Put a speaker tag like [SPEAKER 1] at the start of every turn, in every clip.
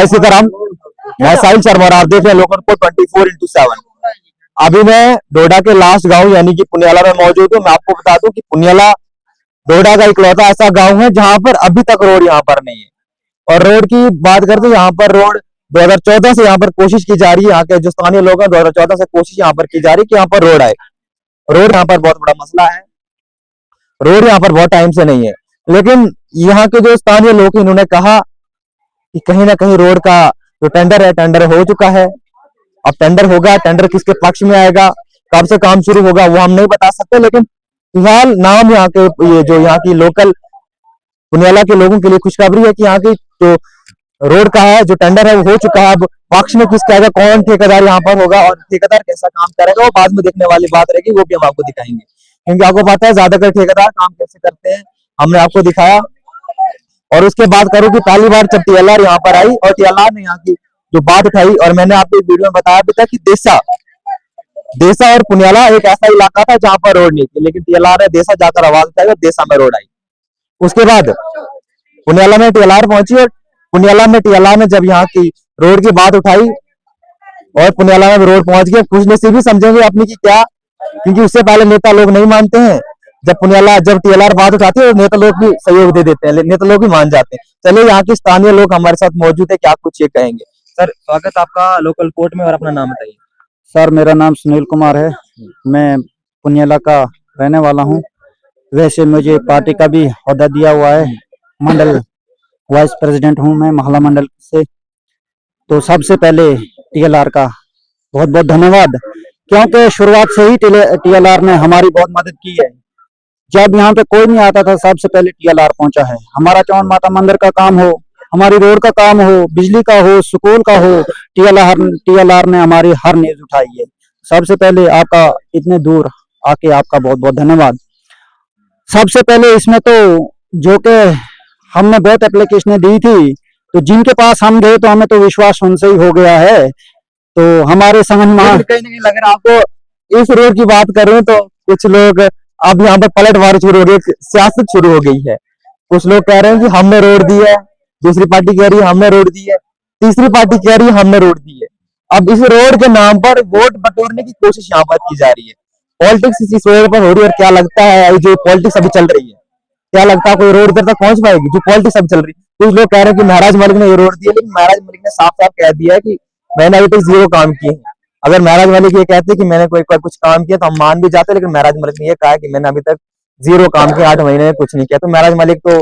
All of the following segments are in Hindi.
[SPEAKER 1] सीताराम, मैं साहिल शर्मा और आप देख रहे हैं लोकल को 24x7। अभी मैं डोडा के लास्ट गांव यानी कि पुनियाला में मौजूद हूँ। मैं आपको बता दूं कि पुनियाला डोडा का इकलौता ऐसा गांव है जहां पर अभी तक रोड यहाँ पर नहीं है। और रोड की बात करते हैं, यहाँ पर रोड 2014 से यहाँ पर कोशिश की जा रही है। यहाँ के जो स्थानीय लोग हैं 2014 से कोशिश यहाँ पर की जा रही है कि यहाँ पर रोड आए। रोड यहाँ पर बहुत बड़ा मसला है, रोड यहाँ पर बहुत टाइम से नहीं है। लेकिन यहाँ के जो स्थानीय लोग हैं इन्होंने कहा कि कहीं ना कहीं रोड का जो टेंडर है, टेंडर हो चुका है। अब टेंडर होगा, टेंडर किसके पक्ष में आएगा, कब से काम शुरू होगा वो हम नहीं बता सकते। लेकिन फिलहाल नाम यहाँ के ये जो यहाँ की लोकल पुनियाला के लोगों के लिए खुशखबरी है कि यहाँ की जो रोड का है, जो टेंडर है वो हो चुका है। अब पक्ष में किसका आएगा, कौन ठेकेदार यहाँ पर होगा और ठेकेदार कैसा काम करेगा वो बाद में देखने वाली बात रहेगी, वो भी हम आपको दिखाएंगे। क्योंकि आपको पता है ज्यादातर ठेकेदार काम कैसे करते हैं, हमने आपको दिखाया। और उसके बाद करूँ कि पहली बार जब टीएलआर यहाँ पर आई और टीएलआर ने यहाँ की जो बात उठाई, और मैंने आपको वीडियो में बताया भी था कि देसा और पुनियाला एक ऐसा इलाका था जहां पर रोड नहीं थी, लेकिन टीएलआर ने देसा जाकर आवाज उठाई और देसा में रोड आई। उसके बाद पुनियाला में टीएलआर पहुंची और पुनियाला में टीएलआर ने जब यहाँ की रोड की बात उठाई और पुनियाला में रोड पहुंच गया, कुछ नसीब भी समझेंगे अपनी की क्या, क्योंकि उससे पहले नेता लोग नहीं मानते हैं। जब टीएलआर बात उठाती है नेता लोग भी सहयोग दे देते हैं, नेता लोग भी मान जाते हैं। चलिए यहाँ के स्थानीय लोग हमारे साथ मौजूद है, क्या कुछ ये कहेंगे। सर स्वागत आपका लोकल कोर्ट में, और अपना नाम बताइए।
[SPEAKER 2] सर मेरा नाम सुनील कुमार है, मैं पुनियाला का रहने वाला हूं। वैसे मुझे पार्टी का भी ओहदा दिया हुआ है, मंडल वाइस प्रेसिडेंट हूं मैं महिला मंडल से। तो सबसे पहले टीएलआर का बहुत बहुत धन्यवाद, क्योंकि शुरुआत से ही टीएलआर ने हमारी बहुत मदद की है। जब यहाँ पे कोई नहीं आता था सबसे पहले टीएलआर पहुंचा है। हमारा चौन माता मंदिर का काम हो, हमारी रोड का काम हो, बिजली का हो, स्कूल का हो, टीएलआर ने हमारी हर नींव उठाई है। सबसे पहले आपका इतने दूर आके आपका बहुत बहुत धन्यवाद। सबसे पहले इसमें तो जो कि हमने बहुत एप्लीकेशनें दी थी, तो जिनके पास हम गए तो हमें तो विश्वास उनसे ही हो गया है। तो हमारे समझ में
[SPEAKER 1] कहीं नहीं लग रहा आपको। इस रोड की बात करें तो कुछ लोग अब यहाँ पर पलटवार शुरू हो गई, सियासत शुरू हो गई है। कुछ लोग कह रहे हैं कि हमने रोड दी है, दूसरी पार्टी कह रही है हमने रोड दी है, तीसरी पार्टी कह रही है हमने रोड दी है। अब इस रोड के नाम पर वोट बटोरने की कोशिश यहाँ पर की जा रही है। पॉलिटिक्स इस रोड पर हो रही है। और क्या लगता है जो पॉलिटिक्स अभी चल रही है, क्या लगता है कोई रोड इधर तक पहुंच पाएगी जो पॉलिटिक्स अभी चल रही है। कुछ लोग कह रहे हैं कि महाराज मलिक ने ये रोड दी है, लेकिन महाराज मलिक ने साफ साफ कह दिया है कि मैंने अभी तक जीरो काम किए हैं। अगर महाराज मलिक ये कहते कि मैंने कोई कुछ काम किया तो हम मान भी जाते, लेकिन महाराज मलिक ने ये कहा कि मैंने अभी तक जीरो काम किया, 8 महीने में कुछ नहीं किया। तो महाराज मलिक तो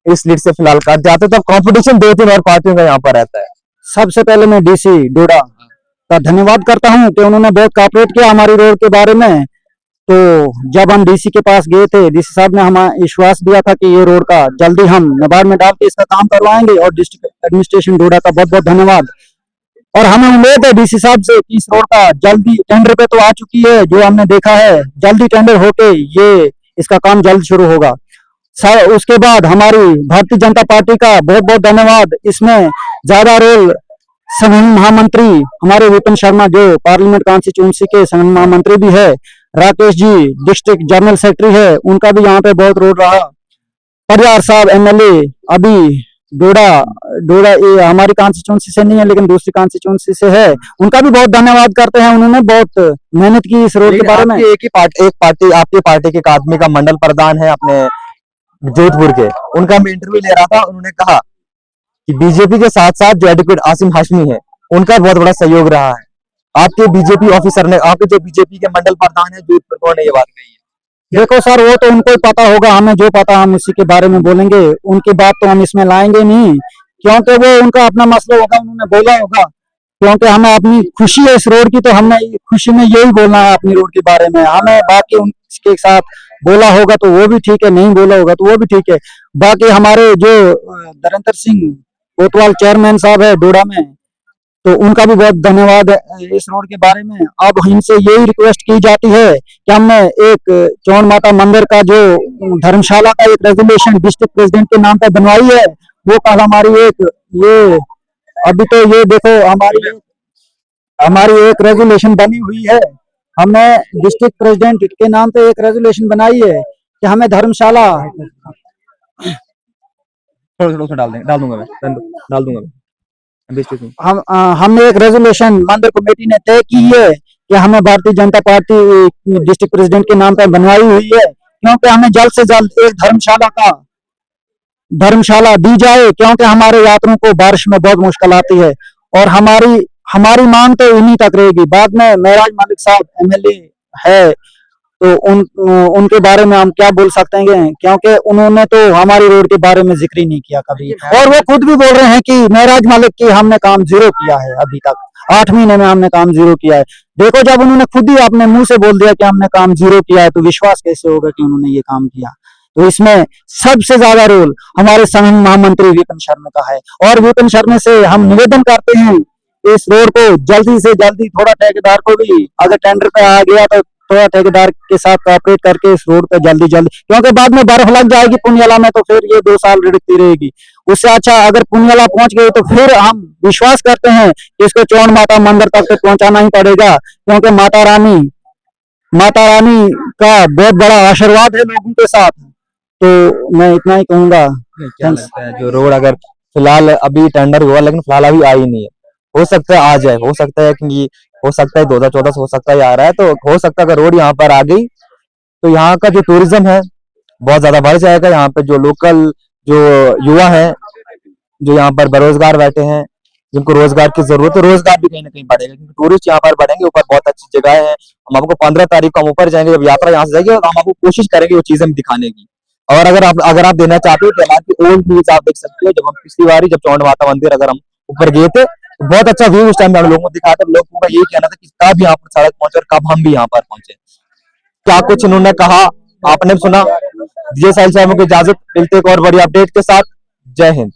[SPEAKER 1] इस लीड से फिलहाल कट जाते, तो कंपटीशन 2-3 और पार्टियों का यहाँ पर रहता है।
[SPEAKER 2] सबसे पहले मैं डीसी डोडा का धन्यवाद करता हूं कि उन्होंने बहुत कॉपरेट किया हमारी रोड के बारे में। तो जब हम डीसी के पास गए थे, डीसी साहब ने हमें विश्वास दिया था कि ये रोड का जल्दी हम नबार्ड में डाल के इसका काम करवाएंगे। और डिस्ट्रिक्ट एडमिनिस्ट्रेशन डोडा का बहुत बहुत धन्यवाद। और हमें उम्मीद है डीसी साहब से कि इस रोड का जल्दी टेंडर पे तो आ चुकी है, जो हमने देखा है जल्दी टेंडर होके ये इसका काम जल्द शुरू होगा। उसके बाद हमारी भारतीय जनता पार्टी का बहुत बहुत धन्यवाद। इसमें ज्यादा रोल संगठन महामंत्री हमारे विपिन शर्मा जो पार्लियामेंट कॉन्स्टिट्यूंसी के संगठन महामंत्री भी है, Rakesh ji district general secretary है, उनका भी यहाँ पे बहुत रोल रहा। परियार साहब एमएलए अभी डोडा ये हमारी कॉन्स्टिट्यूंसी से नहीं है लेकिन दूसरी कॉन्स्टिट्यूंसी से है, उनका भी बहुत धन्यवाद करते हैं। उन्होंने बहुत मेहनत की इस रोड के बारे में।
[SPEAKER 1] एक पार्टी आपकी पार्टी के एक आदमी का मंडल प्रधान है अपने जोधपुर के, उनका मैं इंटरव्यू ले रहा था। उन्होंने कहा कि बीजेपी के साथ साथ जो एडवोकेट आसिम हाशमी है उनका बहुत बड़ा सहयोग रहा है। आपके बीजेपी ऑफिसर ने, आपके जो बीजेपी के मंडल प्रधान है जोधपुर, उन्होंने ये बात कही है।
[SPEAKER 2] देखो सर, वो तो उनको ही पता होगा, हमें जो पता हम उसी के बारे में बोलेंगे। उनकी बात तो हम इसमें लाएंगे नहीं, क्योंकि वो उनका अपना मसला होगा, उन्होंने बोला होगा। क्योंकि हमें अपनी खुशी है इस रोड की, तो हमने खुशी में यही बोलना है अपनी रोड के बारे में। हमें बाकी उनके साथ बोला होगा तो वो भी ठीक है, नहीं बोला होगा तो वो भी ठीक है। बाकी हमारे जो धरेंद्र सिंह कोतवाल चेयरमैन साहब है डोडा में, तो उनका भी बहुत धन्यवाद है इस रोड के बारे में। अब इनसे यही रिक्वेस्ट की जाती है कि हमने एक चौन माता मंदिर का जो धर्मशाला का एक रेजोल्यूशन डिस्ट्रिक्ट प्रेसिडेंट के नाम पर बनवाई है, वो कल हमारी एक ये अभी तो ये देखो हमारी एक रेजोल्यूशन बनी हुई है। हमने डिस्ट्रिक्ट प्रेसिडेंट के नाम पे एक रेजोल्यूशन बनाई है कि हमें धर्मशाला
[SPEAKER 1] थोड़ा थोड़ा डाल दूंगा मैं।
[SPEAKER 2] हमने एक रेजोल्यूशन मंदिर कमेटी ने तय की है कि हमें Bharatiya Janata party district president के नाम पर बनवाई हुई है, क्योंकि हमें जल्द से जल्द एक धर्मशाला दी जाए, क्योंकि हमारे यात्रियों को बारिश में बहुत मुश्किल आती है। और हमारी मांग तो इन्हीं तक रहेगी। बाद में महराज मलिक साहब एमएलए है, तो उनके बारे में हम क्या बोल सकते हैं, क्योंकि उन्होंने तो हमारी रोड के बारे में जिक्र ही नहीं किया कभी। और वो खुद भी बोल रहे हैं कि महराज मलिक की हमने काम जीरो किया है, अभी तक 8 महीने में हमने काम जीरो किया है। देखो, जब उन्होंने खुद ही अपने मुंह से बोल दिया कि हमने काम जीरो किया है, तो विश्वास कैसे होगा कि उन्होंने ये काम किया। तो इसमें सबसे ज्यादा रोल हमारे संघ महामंत्री विपिन शर्मा का है। और विपिन शर्मा से हम निवेदन करते हैं, इस रोड को जल्दी से जल्दी, थोड़ा ठेकेदार को भी अगर टेंडर पे आ गया तो थोड़ा ठेकेदार के साथ कॉपरेट करके इस रोड पे जल्दी, क्योंकि बाद में बर्फ लग जाएगी पुनियाला में, तो फिर ये 2 साल रिड़कती रहेगी। उससे अच्छा अगर पुनियाला पहुंच गई तो फिर हम विश्वास करते हैं कि इसको चौड़ माता मंदिर तक तो पहुंचाना ही पड़ेगा, क्योंकि माता रानी का बहुत बड़ा आशीर्वाद है लोगों के साथ। तो मैं इतना ही कहूंगा।
[SPEAKER 1] क्या लगता है जो रोड अगर फिलहाल अभी टेंडर हुआ, लेकिन फिलहाल अभी आई नहीं है, हो सकता है आ जाए, हो सकता है कि हो सकता है 2014 से हो सकता है आ रहा है, तो हो सकता है अगर रोड यहाँ पर आ गई तो यहाँ का जो टूरिज्म है बहुत ज्यादा बढ़ जाएगा। यहाँ पे जो लोकल जो युवा हैं, जो यहाँ पर बेरोजगार बैठे हैं, जिनको रोजगार की जरूरत है, रोजगार भी कहीं ना कहीं बढ़ेगा, क्योंकि टूरिस्ट यहाँ पर बढ़ेंगे। ऊपर बहुत अच्छी जगह है, हम आपको 15 तारीख को हम ऊपर जाएंगे, जब यात्रा यहाँ से जाएगी, तो हम आपको कोशिश करेंगे वो चीजें दिखाने की। और अगर आप देना चाहते हो तो की ओल्ड न्यूज आप देख सकते हो। जब हम पिछली बार जब चौड़ माता मंदिर अगर हम ऊपर गए थे, तो बहुत अच्छा व्यू उस टाइम हम लोगों को दिखा था। लोगों का यही कहना था कि कब यहाँ पर सड़क पहुंचे और कब हम भी यहाँ पर पहुंचे। क्या कुछ इन्होंने कहा आपने सुना। दीजिए साहिल साहब को इजाजत, मिलते एक और बड़ी अपडेट के साथ। जय हिंद।